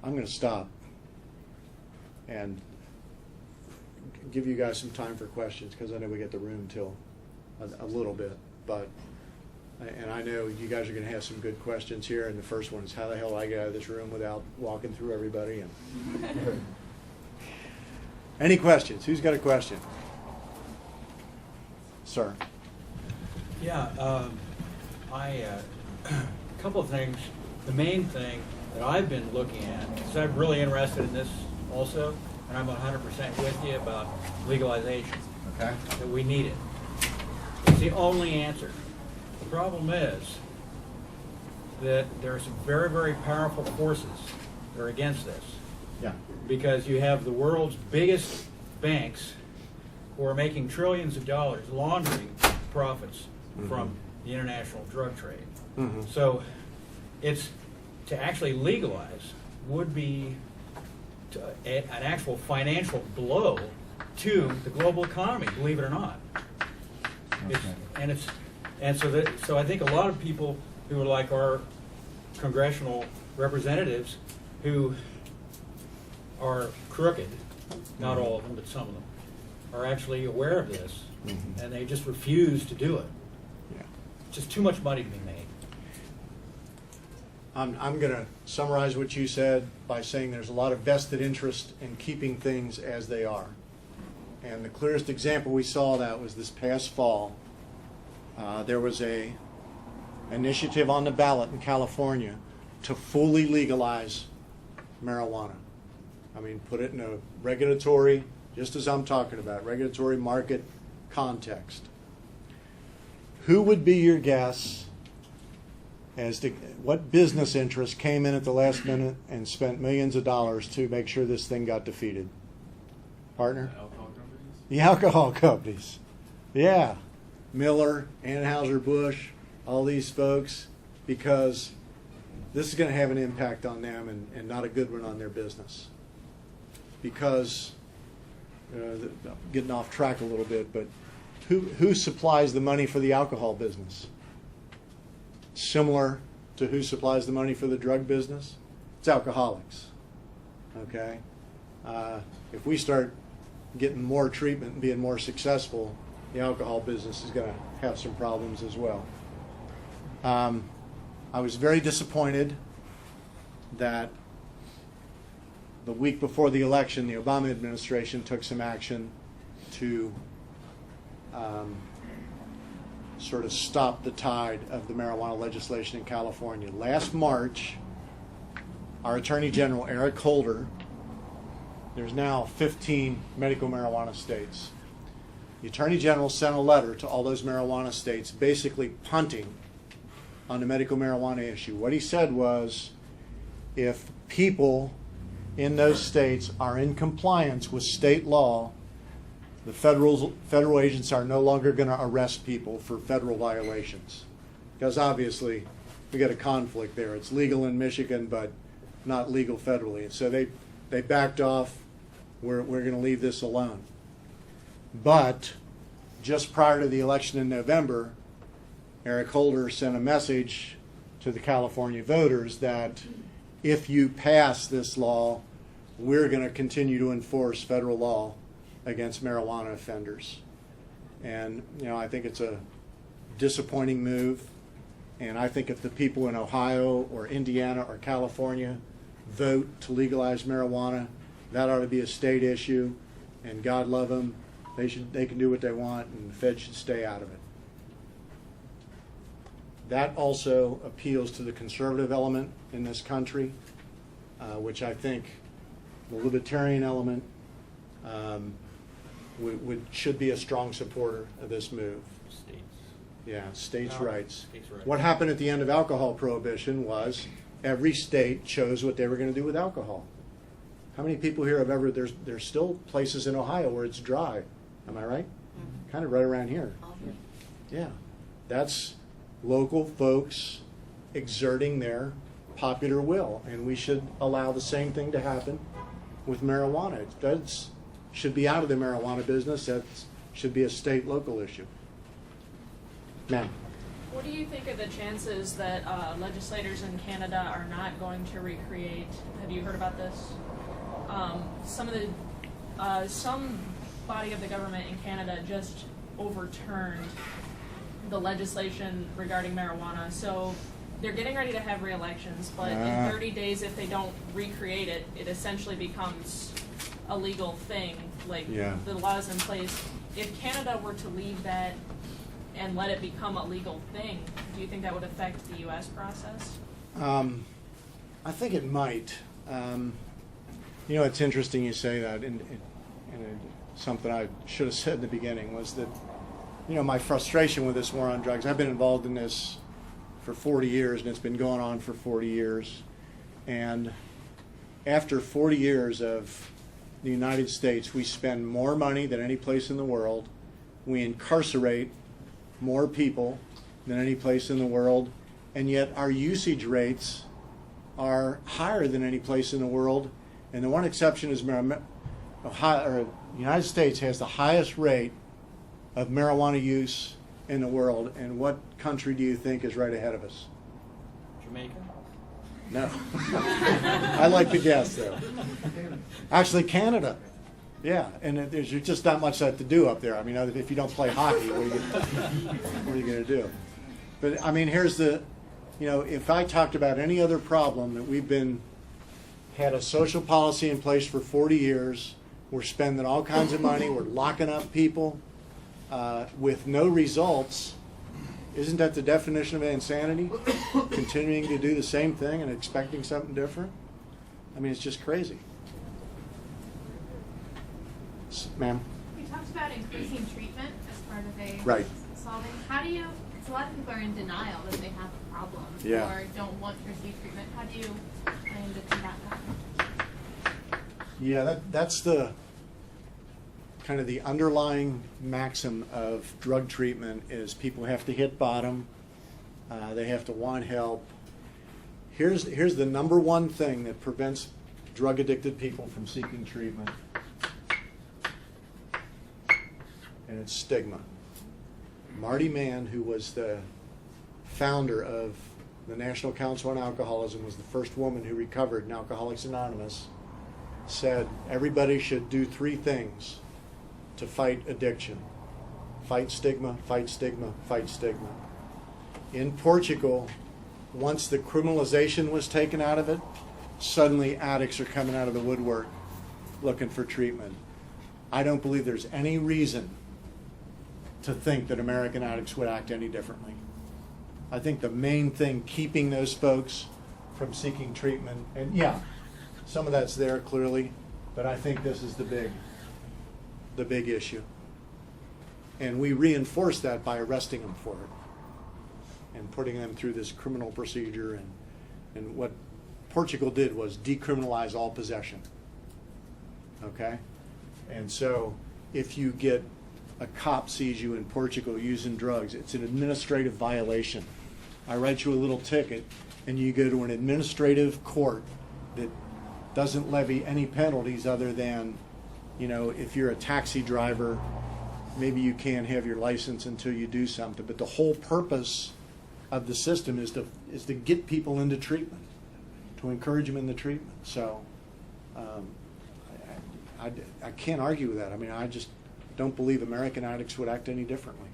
I'm going to stop and give you guys some time for questions, because I know we get the room till a little bit. And I know you guys are going to have some good questions here. And the first one is, how the hell do I get out of this room without walking through everybody? And any questions? Who's got a question? Sir. Yeah, a couple of things. The main thing that I've been looking at, because I'm really interested in this also, and I'm 100% with you about legalization. Okay. That we need it. It's the only answer. The problem is that there are some very, very powerful forces that are against this. Yeah. Because you have the world's biggest banks who are making trillions of dollars laundering profits from the international drug trade. So it's to actually legalize would be an actual financial blow to the global economy, believe it or not. So I think a lot of people who are like our congressional representatives who are crooked, not all of them, but some of them, are actually aware of this, and they just refuse to do it. Yeah. Just too much money to be made. I'm going to summarize what you said by saying there's a lot of vested interest in keeping things as they are. And the clearest example we saw of that was this past fall. There was a initiative on the ballot in California to fully legalize marijuana. I mean, put it in a regulatory, just as I'm talking about, regulatory market context. Who would be your guess as to what business interest came in at the last minute and spent millions of dollars to make sure this thing got defeated? Partner? Alcohol companies? The alcohol companies. Yeah. Miller, Anheuser-Busch, all these folks, because this is going to have an impact on them and not a good one on their business. Because, getting off track a little bit, but who supplies the money for the alcohol business? Similar to who supplies the money for the drug business? It's alcoholics. Okay? If we start getting more treatment and being more successful, the alcohol business is going to have some problems as well. I was very disappointed that the week before the election, the Obama administration took some action to sort of stop the tide of the marijuana legislation in California. Last March, our Attorney General, Eric Holder, there's now 15 medical marijuana states. The Attorney General sent a letter to all those marijuana states basically punting on the medical marijuana issue. What he said was, if people in those states are in compliance with state law, the federal agents are no longer going to arrest people for federal violations. Because obviously, we got a conflict there. It's legal in Michigan, but not legal federally. And so they backed off. We're going to leave this alone. But just prior to the election in November, Eric Holder sent a message to the California voters that if you pass this law, we're going to continue to enforce federal law against marijuana offenders. And, I think it's a disappointing move. And I think if the people in Ohio or Indiana or California vote to legalize marijuana, that ought to be a state issue. And God love them. They can do what they want, and the Fed should stay out of it. That also appeals to the conservative element in this country, which I think the libertarian element should be a strong supporter of this move. States. Yeah, states' rights. States' rights. What happened at the end of alcohol prohibition was every state chose what they were going to do with alcohol. How many people here have ever, there's still places in Ohio where it's dry. Am I right? Mm-hmm. Kind of right around here. Yeah. That's local folks exerting their popular will. And we should allow the same thing to happen with marijuana. It should be out of the marijuana business. That should be a state local issue. Ma'am. What do you think of the chances that legislators in Canada are not going to recreate? Have you heard about this? Some body of the government in Canada just overturned the legislation regarding marijuana. So they're getting ready to have re-elections, but in 30 days, if they don't recreate it, it essentially becomes a legal thing. Like the laws in place. If Canada were to leave that and let it become a legal thing, do you think that would affect the U.S. process? I think it might. You know, it's interesting you say that, and something I should have said in the beginning was that, you know, my frustration with this war on drugs, I've been involved in this for 40 years, and it's been going on for 40 years. And after 40 years of the United States, we spend more money than any place in the world. We incarcerate more people than any place in the world, and yet our usage rates are higher than any place in the world. And the one exception is the United States has the highest rate of marijuana use in the world. And what country do you think is right ahead of us? Jamaica? No. I like to guess, though. Actually, Canada. Yeah, and there's just not much to do up there. I mean, if you don't play hockey, what are you going to do? But, I mean, here's the, you know, if I talked about any other problem that had a social policy in place for 40 years, we're spending all kinds of money, we're locking up people with no results, isn't that the definition of insanity? Continuing to do the same thing and expecting something different? I mean, it's just crazy. Ma'am? You talked about increasing treatment as part of solving. How do you, because a lot of people are in denial that they have a problem or don't want to receive treatment. How do you plan to combat that? Yeah, that's the kind of the underlying maxim of drug treatment is people have to hit bottom. They have to want help. Here's the number one thing that prevents drug-addicted people from seeking treatment. And it's stigma. Marty Mann, who was the founder of the National Council on Alcoholism, was the first woman who recovered in Alcoholics Anonymous, said everybody should do three things to fight addiction. Fight stigma, fight stigma, fight stigma. In Portugal, once the criminalization was taken out of it, suddenly addicts are coming out of the woodwork looking for treatment. I don't believe there's any reason to think that American addicts would act any differently. I think the main thing keeping those folks from seeking treatment, and yeah, some of that's there clearly, but I think this is the big issue. And we reinforce that by arresting them for it and putting them through this criminal procedure. And what Portugal did was decriminalize all possession. Okay? And so if you get a cop sees you in Portugal using drugs, it's an administrative violation. I write you a little ticket, and you go to an administrative court that doesn't levy any penalties other than, you know, if you're a taxi driver, maybe you can't have your license until you do something. But the whole purpose of the system is to get people into treatment, to encourage them in the treatment. So I can't argue with that. I mean, I just don't believe American addicts would act any differently.